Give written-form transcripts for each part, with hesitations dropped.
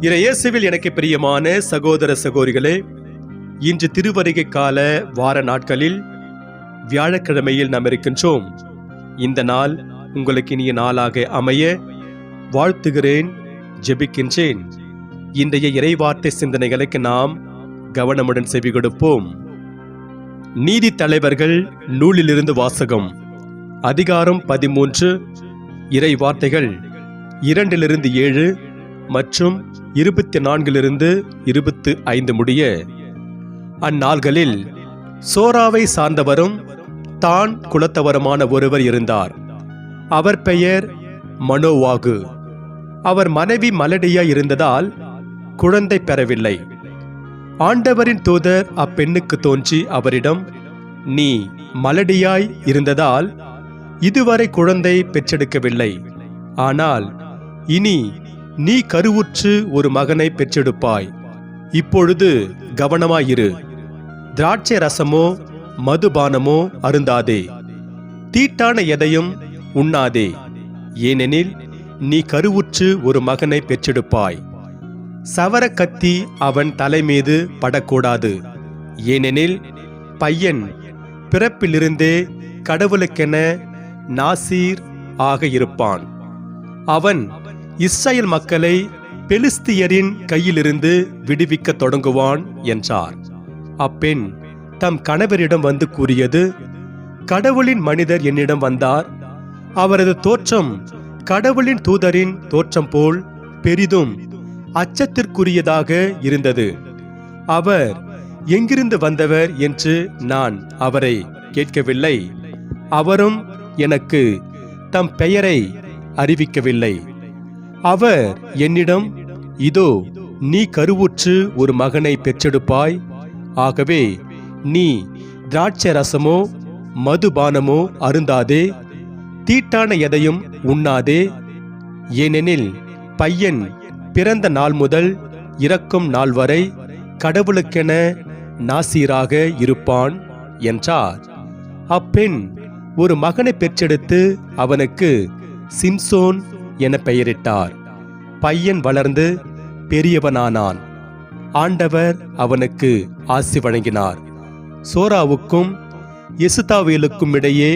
இயேசுவில் எனக்கு பிரியமான சகோதர சகோதரிகளே, இன்று திருவருகை கால வார நாட்களில் வியாழக்கிழமையில் நாம் இருக்கின்றோம். இந்த நாள் உங்களுக்கு இனிய நாளாக அமைய வாழ்த்துகிறேன், ஜெபிக்கின்றேன். இன்றைய இறைவார்த்தை சிந்தனைகளுக்கு நாம் கவனமுடன் செவி கொடுப்போம். நீதி தலைவர்கள் நூலிலிருந்து வாசகம். அதிகாரம் 13, இறை வார்த்தைகள் 2-7 மற்றும் 24-25 முடிய. அந்நாள்களில் சோராவை சார்ந்தவரும் தான் குலத்தவருமான ஒருவர் இருந்தார். அவர் பெயர் மனோவாகு. அவர் மனைவி மலடியாய் இருந்ததால் குழந்தை பெறவில்லை. ஆண்டவரின் தூதர் அப்பெண்ணுக்கு தோன்றி அவரிடம், நீ மலடியாய் இருந்ததால் இதுவரை குழந்தை பெற்றெடுக்கவில்லை. ஆனால் இனி நீ கருவுற்று ஒரு மகனை பெற்றெடுப்பாய். இப்பொழுது கவனமாயிரு. திராட்சை ரசமோ மதுபானமோ அருந்தாதே, தீட்டான எதையும் உண்ணாதே. ஏனெனில் நீ கருவுற்று ஒரு மகனை பெற்றெடுப்பாய். சவர கத்தி அவன் தலைமீது படக்கூடாது. ஏனெனில் பையன் பிறப்பிலிருந்தே கடவுளுக்கென நாசீர் ஆக இருப்பான். அவன் இஸ்ரவேல் மக்களை பெலிஸ்தியரின் கையிலிருந்து விடுவிக்க தொடங்குவான் என்றார். அப்பெண் தம் கணவரிடம் வந்து கூறியது, கடவுளின் மனிதர் என்னிடம் வந்தார். அவரது தோற்றம் கடவுளின் தூதரின் தோற்றம் போல் பெரிதும் அச்சத்திற்குரியதாக இருந்தது. அவர் எங்கிருந்து வந்தவர் என்று நான் அவரை கேட்கவில்லை. அவரும் எனக்கு தம் பெயரை அறிவிக்கவில்லை. அவர் என்னிடம், இதோ நீ கருவுற்று ஒரு மகனை பெற்றெடுப்பாய். ஆகவே நீ திராட்சை ரசமோ மதுபானமோ அருந்தாதே, தீட்டான எதையும் உண்ணாதே. ஏனெனில் பையன் பிறந்த நாள் முதல் இறக்கும் நாள் வரை கடவுளுக்கென நாசீராக இருப்பான் என்றார். அப்பெண் ஒரு மகனை பெற்றெடுத்து அவனுக்கு சிம்சோன் என பெயரிட்டார். பையன் வளர்ந்து பெரியவனானான். ஆண்டவர் அவனுக்கு ஆசி வழங்கினார். சோராவுக்கும் எசுதாவேலுக்கும் இடையே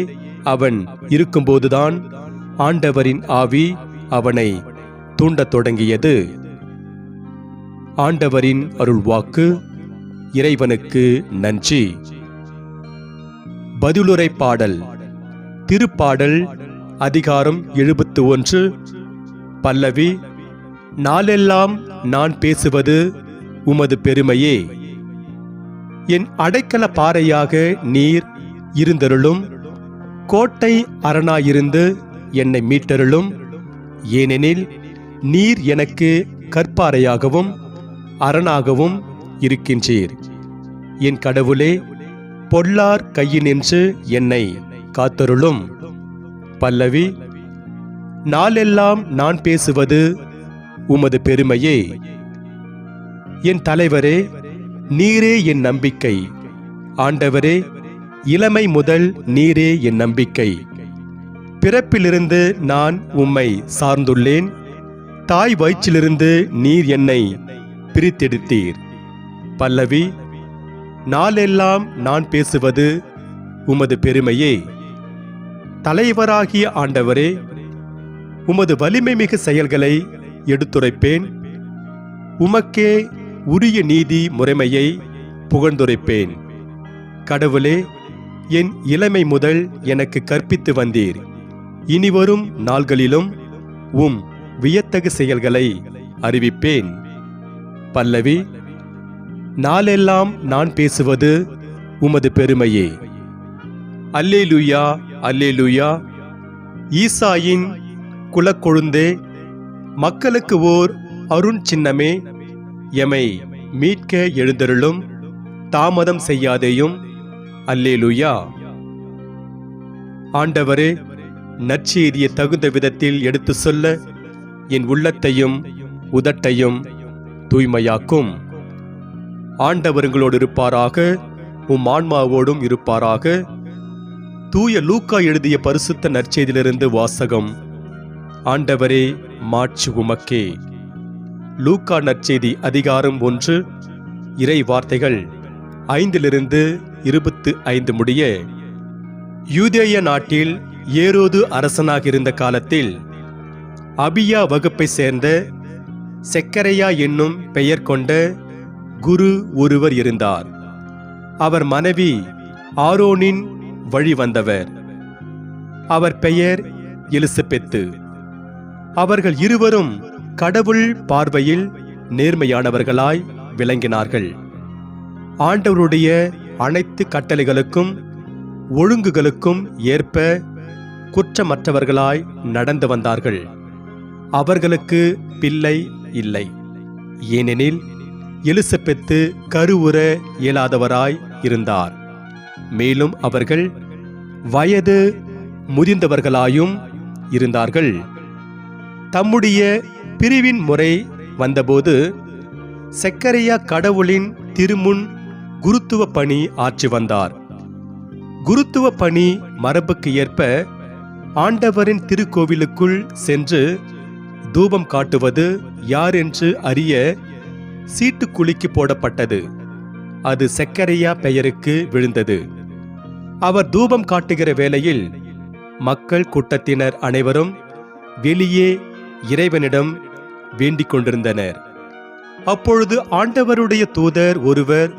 அவன் இருக்கும்போதுதான் ஆண்டவரின் ஆவி அவனை தூண்டத் தொடங்கியது. ஆண்டவரின் அருள்வாக்கு. இறைவனுக்கு நன்றி. பதிலுரை பாடல். திருப்பாடல் அதிகாரம் 71. பல்லவி. நாளெல்லாம் நான் பேசுவது உமது பெருமையே. என் அடைக்கல பாறையாக நீர் இருந்தருளும். கோட்டை அரணாயிருந்து என்னை மீட்டருளும். ஏனெனில் நீர் எனக்கு கற்பாறையாகவும் அரணாகவும் இருக்கின்றீர். என் கடவுளே, பொல்லார் கையினின்று என்னை காத்தருளும். பல்லவி. நாளெல்லாம் நான் பேசுவது உமது பெருமையே. என் தலைவரே, நீரே என் நம்பிக்கை. ஆண்டவரே, இளமை முதல் நீரே என் நம்பிக்கை. பிறப்பிலிருந்து நான் உம்மை சார்ந்துள்ளேன். தாய் வயிற்றிலிருந்து நீர் என்னை பிரித்தெடுத்தீர். பல்லவி. நாளெல்லாம் நான் பேசுவது உமது பெருமையே. தலைவராகிய ஆண்டவரே, உமது வலிமை மிகு செயல்களை எடுத்துரைப்பேன். உமக்கே உரிய நீதி முறைமையை புகழ்ந்துரைப்பேன். கடவுளே, என் இளமை முதல் எனக்கு கற்பித்து வந்தீர். இனிவரும் நாள்களிலும் உம் வியத்தகு செயல்களை அறிவிப்பேன். பல்லவி. நாளெல்லாம் நான் பேசுவது உமது பெருமையே. அல்லேலூயா, அல்லேலூயா. ஈசாயின் குலக்கொழுந்தே, மக்களுக்கு ஓர் அருஞ்சின்னமே, எமை மீட்க எழுந்தருளும். தாமதம் செய்யாதேயும். அல்லேலூயா. ஆண்டவரே, நற்செய்தியை தகுந்த விதத்தில் எடுத்து சொல்ல என் உள்ளத்தையும் உதட்டையும் தூய்மையாக்கும். ஆண்டவர் உங்களோடு இருப்பாராக, உம் ஆன்மாவோடும் இருப்பாராக. தூய லூக்கா எழுதிய பரிசுத்த நற்செய்தியிலிருந்து வாசகம். ஆண்டவரே, மாட்சி உமக்கே. லூக்கா நற்செய்தி அதிகாரம் 1 இறை வார்த்தைகள் 5-25 முடிய. யூதேய நாட்டில் ஏரோது அரசனாக இருந்த காலத்தில் அபியா வகுப்பை சேர்ந்த செக்கரையா என்னும் பெயர் கொண்ட குரு ஒருவர் இருந்தார். அவர் மனைவி ஆரோனின் வழி வந்தவர். அவர் பெயர் எலிசபெத்து. அவர்கள் இருவரும் கடவுள் பார்வையில் நேர்மையானவர்களாய் விளங்கினார்கள். ஆண்டவருடைய அனைத்து கட்டளைகளுக்கும் ஒழுங்குகளுக்கும் ஏற்ப குற்றமற்றவர்களாய் நடந்து வந்தார்கள். அவர்களுக்கு பிள்ளை இல்லை. ஏனெனில் எலிசபெத்து கருவுற இயலாதவராய் இருந்தார். மேலும் அவர்கள் வயது முதிர்ந்தவர்களாயும் இருந்தார்கள். தம்முடைய பிரிவின் முறை வந்தபோது செக்கரையா கடவுளின் திருமுன் குருத்துவ பணி ஆற்றி வந்தார். குருத்துவ பணி மரபுக்கு ஏற்ப ஆண்டவரின் திருக்கோவிலுக்குள் சென்று தூபம் காட்டுவது யார் என்று அறிய சீட்டுக்குலுக்கி போடப்பட்டது. அது செக்கரையா பெயருக்கு விழுந்தது. அவர் தூபம் காட்டுகிற வேளையில் மக்கள் கூட்டத்தினர் அனைவரும் வெளியே இறைவனிடம் வேண்டிக் கொண்டிருந்தனர். அப்பொழுது ஆண்டவருடைய தூதர் ஒருவர்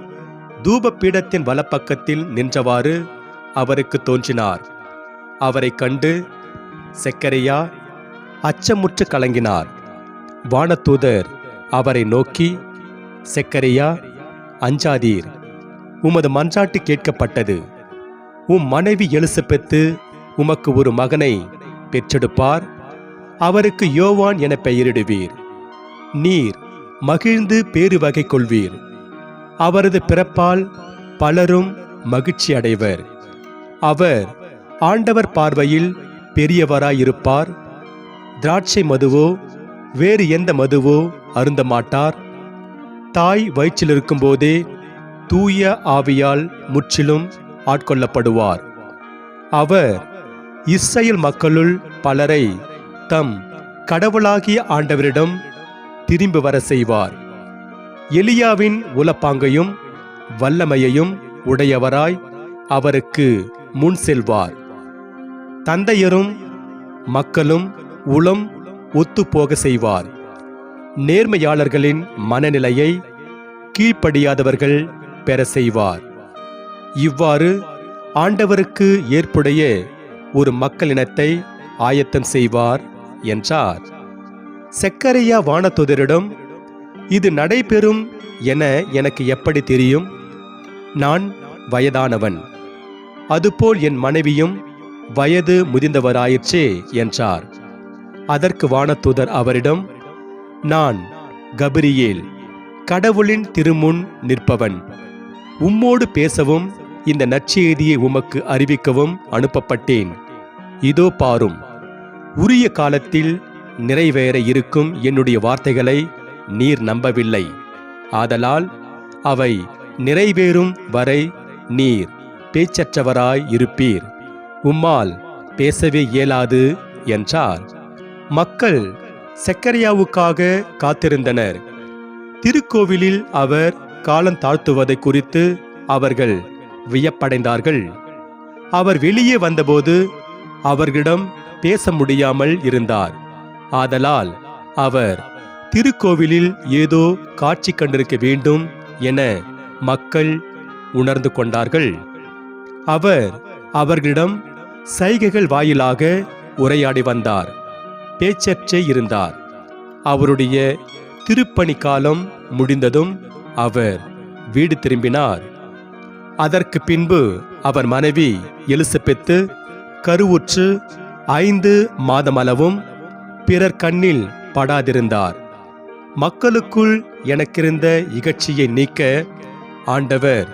தூப பீடத்தின் வலப்பக்கத்தில் நின்றவாறு அவருக்கு தோன்றினார். அவரை கண்டு செக்கரையா அச்சமுற்று கலங்கினார். வானதூதர் அவரை நோக்கி, செக்கரையா, அஞ்சாதீர், உமது மன்றாட்டு கேட்கப்பட்டது. உம் மனைவி எலிசபெத்து உமக்கு ஒரு மகனை பெற்றெடுப்பார். அவருக்கு யோவான் என பெயரிடுவீர். நீர் மகிழ்ந்து பேறு வகை கொள்வீர். அவரது பிறப்பால் பலரும் மகிழ்ச்சி அடைவர். அவர் ஆண்டவர் பார்வையில் பெரியவராயிருப்பார். திராட்சை மதுவோ வேறு எந்த மதுவோ அருந்த மாட்டார். தாய் வயிற்றிலிருக்கும் போதே தூய ஆவியால் முற்றிலும் ஆட்கொள்ளப்படுவார். அவர் இஸ்ரவேல் மக்களுள் பலரை தம் கடவுளாகிய ஆண்டவரிடம் திரும்பி வர செய்வார். எலியாவின் உலப்பாங்கையும் வல்லமையையும் உடையவராய் அவருக்கு முன் செல்வார். தந்தையரும் மக்களும் உளம் ஒத்துப்போக செய்வார். நேர்மையாளர்களின் மனநிலையை கீழ்ப்படியாதவர்கள் பெற செய்வார். இவ்வாறு ஆண்டவருக்கு ஏற்புடைய ஒரு மக்களினத்தை ஆயத்தம் செய்வார் என்றார். செக்கரையா வானதூதரிடம், இது நடைபெறும் என எனக்கு எப்படி தெரியும்? நான் வயதானவன், அதுபோல் என் மனைவியும் வயது முதிர்ந்தவராயிற்றே என்றார். அதற்கு வானதூதர் அவரிடம், நான் கபிரியேல், கடவுளின் திருமுன் நிற்பவன். உம்மோடு பேசவும் இந்த நற்செய்தியை உமக்கு அறிவிக்கவும் அனுப்பப்பட்டேன். இதோ பாரும், உரிய காலத்தில் நிறைவேற இருக்கும் என்னுடைய வார்த்தைகளை நீர் நம்பவில்லை. ஆதலால் அவை நிறைவேறும் வரை நீர் பேச்சற்றவராய் இருப்பீர். உம்மால் பேசவே இயலாது என்றார். மக்கள் செக்கரியாவுக்காக காத்திருந்தனர். திருக்கோவிலில் அவர் காலம் தாழ்த்துவதை குறித்து அவர்கள் வியப்படைந்தார்கள். அவர் வெளியே வந்தபோது அவர்களிடம் பேச முடியாமல் இருந்தார். ஆதலால் அவர் திருக்கோவிலில் ஏதோ காட்சி கண்டிருக்க வேண்டும் என மக்கள் உணர்ந்து கொண்டார்கள். அவர் அவர்களிடம் சைகைகள் வாயிலாக உரையாடி வந்தார். பேச்சற்றே இருந்தார். அவருடைய திருப்பணி காலம் முடிந்ததும் அவர் வீடு திரும்பினார். அதற்கு பின்பு அவர் மனைவி எலிசபெத்து கருவுற்று 5 மாதமளவும் பிறர் கண்ணில் படாதிருந்தார். மக்களுக்குள் எனக்கிருந்த இகழ்ச்சியை நீக்க ஆண்டவர்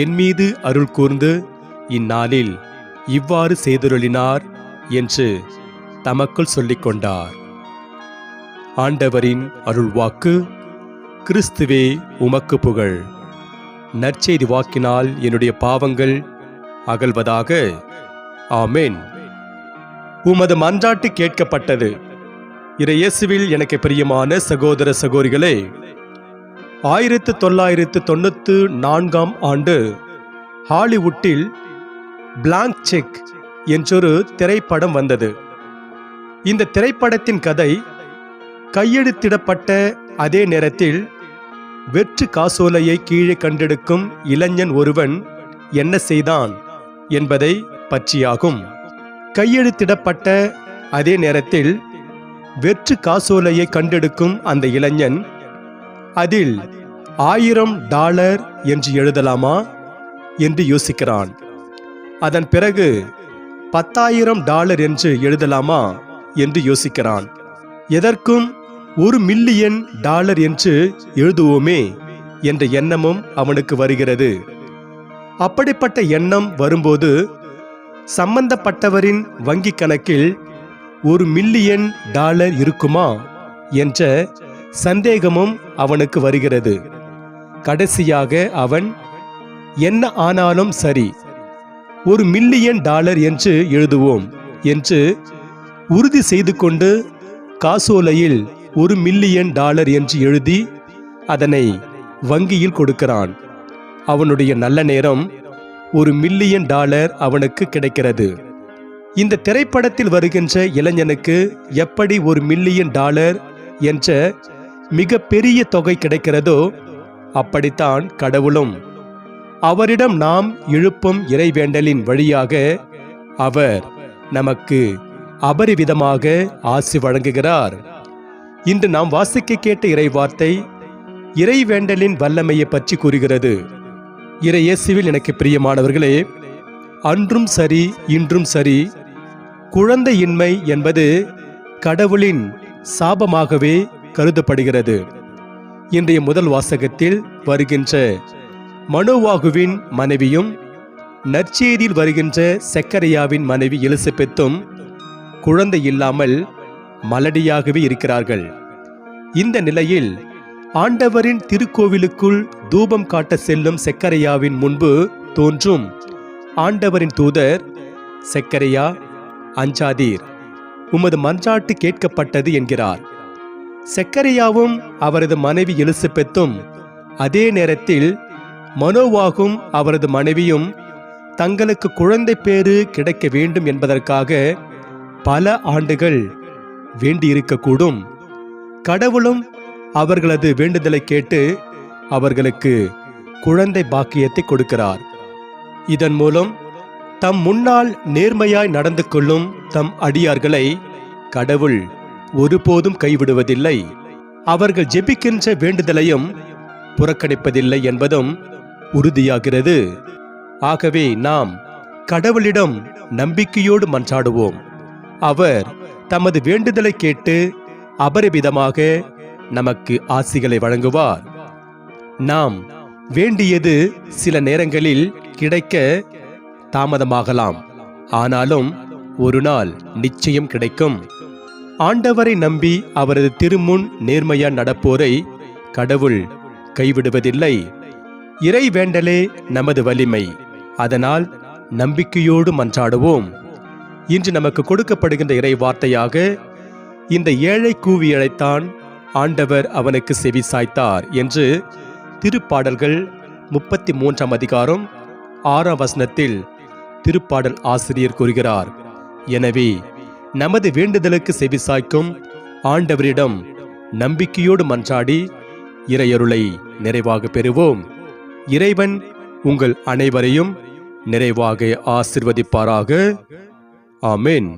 என் மீது அருள் கூர்ந்து இந்நாளில் இவ்வாறு செய்தருளினார் என்று தமக்குள் சொல்லிக் கொண்டார். ஆண்டவரின் அருள்வாக்கு. கிறிஸ்துவே உமக்கு புகழ். நற்செய்தி வாக்கினால் என்னுடைய பாவங்கள் அகல்வதாக. ஆமென். உமது மன்றாட்டு கேட்கப்பட்டது. இயேசுவில் எனக்கு பிரியமான சகோதர சகோதரிகளே, 1994 ஆண்டு ஹாலிவுட்டில் பிளாங்க் செக் என்றொரு திரைப்படம் வந்தது. இந்த திரைப்படத்தின் கதை, கையெழுத்திடப்பட்ட அதே நேரத்தில் வெற்று காசோலையை கீழே கண்டெடுக்கும் இளைஞன் ஒருவன் என்ன செய்தான் என்பதை பற்றியாகும். கையெழுத்திடப்பட்ட அதே நேரத்தில் வெற்று காசோலையை கண்டெடுக்கும் அந்த இளைஞன் அதில் $1000 என்று எழுதலாமா என்று யோசிக்கிறான். அதன் பிறகு $10,000 என்று எழுதலாமா என்று யோசிக்கிறான். எதற்கும் $1 மில்லியன் என்று எழுதுவோமே என்ற எண்ணமும் அவனுக்கு வருகிறது. அப்படிப்பட்ட எண்ணம் வரும்போது சம்பந்தப்பட்டவரின் வங்கி கணக்கில் $1 மில்லியன் இருக்குமா என்ற சந்தேகமும் அவனுக்கு வருகிறது. கடைசியாக அவன் என்ன ஆனாலும் சரி, $1 மில்லியன் என்று எழுதுவோம் என்று உறுதி செய்து கொண்டு காசோலையில் $1 மில்லியன் என்று எழுதி அதனை வங்கியில் கொடுக்கிறான். அவனுடைய நல்ல நேரம் $1 மில்லியன் அவனுக்கு கிடைக்கிறது. இந்த திரைப்படத்தில் வருகின்ற இளைஞனுக்கு எப்படி $1 மில்லியன் என்ற மிக பெரிய தொகை கிடைக்கிறதோ, அப்படித்தான் கடவுளும் அவரிடம் நாம் எழுப்பும் இறைவேண்டலின் வழியாக அவர் நமக்கு அபரிவிதமாக ஆசி வழங்குகிறார். இன்று நாம் வாசிக்க கேட்ட இறைவார்த்தை இறைவேண்டலின் வல்லமையை பற்றி கூறுகிறது. இயேசுவில் எனக்கு பிரியமானவர்களே, அன்றும் சரி இன்றும் சரி, குழந்தையின்மை என்பது கடவுளின் சாபமாகவே கருதப்படுகிறது. இன்றைய முதல் வாசகத்தில் வருகின்ற மனோவாகுவின் மனைவியும் நற்செய்தியில் வருகின்ற செக்கரியாவின் மனைவி எலிசபெத்தும் குழந்தை இல்லாமல் மலடியாகவே இருக்கிறார்கள். இந்த நிலையில் ஆண்டவரின் திருக்கோவிலுக்குள் தூபம் காட்ட செல்லும் செக்கரியாவின் முன்பு தோன்றும் ஆண்டவரின் தூதர், செக்கரியா, அஞ்சாதீர், உமது மன்றாட்டு கேட்கப்பட்டது என்கிறார். செக்கரியாவும் அவரது மனைவி எலிசபெத்தும் அதே நேரத்தில் மனோவாகும் அவரது மனைவியும் தங்களுக்கு குழந்தை பேறு கிடைக்க வேண்டும் என்பதற்காக பல ஆண்டுகள் வேண்டியிருக்கக்கூடும். கடவுளும் அவர்களது வேண்டுதலை கேட்டு அவர்களுக்கு குழந்தை பாக்கியத்தை கொடுக்கிறார். இதன் மூலம் தம் முன்னால் நேர்மையாய் நடந்து கொள்ளும் தம் அடியார்களை கடவுள் ஒருபோதும் கைவிடுவதில்லை. அவர்கள் ஜெபிக்கின்ற வேண்டுதலையும் புறக்கணிப்பதில்லை என்பதும் உறுதியாகிறது. ஆகவே நாம் கடவுளிடம் நம்பிக்கையோடு மன்றாடுவோம். அவர் தமது வேண்டுதலை கேட்டு அபரிவிதமாக நமக்கு ஆசிகளை வழங்குவார். நாம் வேண்டியது சில நேரங்களில் கிடைக்க தாமதமாகலாம், ஆனாலும் ஒரு நாள் நிச்சயம் கிடைக்கும். ஆண்டவரை நம்பி அவரது திருமுன் நேர்மையா நடப்போரை கடவுள் கைவிடுவதில்லை. இறை வேண்டலே நமது வலிமை. அதனால் நம்பிக்கையோடு மன்றாடுவோம். இன்று நமக்கு கொடுக்கப்படுகின்ற இறை வார்த்தையாக, இந்த ஏழை கூவி அழைத்தான், ஆண்டவர் அவனுக்கு செவி சாய்த்தார் என்று திருப்பாடல்கள் 33 அதிகாரம் 6 திருப்பாடல் ஆசிரியர் கூறுகிறார். எனவே நமது வேண்டுதலுக்கு செவி சாய்க்கும் ஆண்டவரிடம் நம்பிக்கையோடு மன்றாடி இறையருளை நிறைவாக பெறுவோம். இறைவன் உங்கள் அனைவரையும் நிறைவாக ஆசிர்வதிப்பாராக. ஆமென்.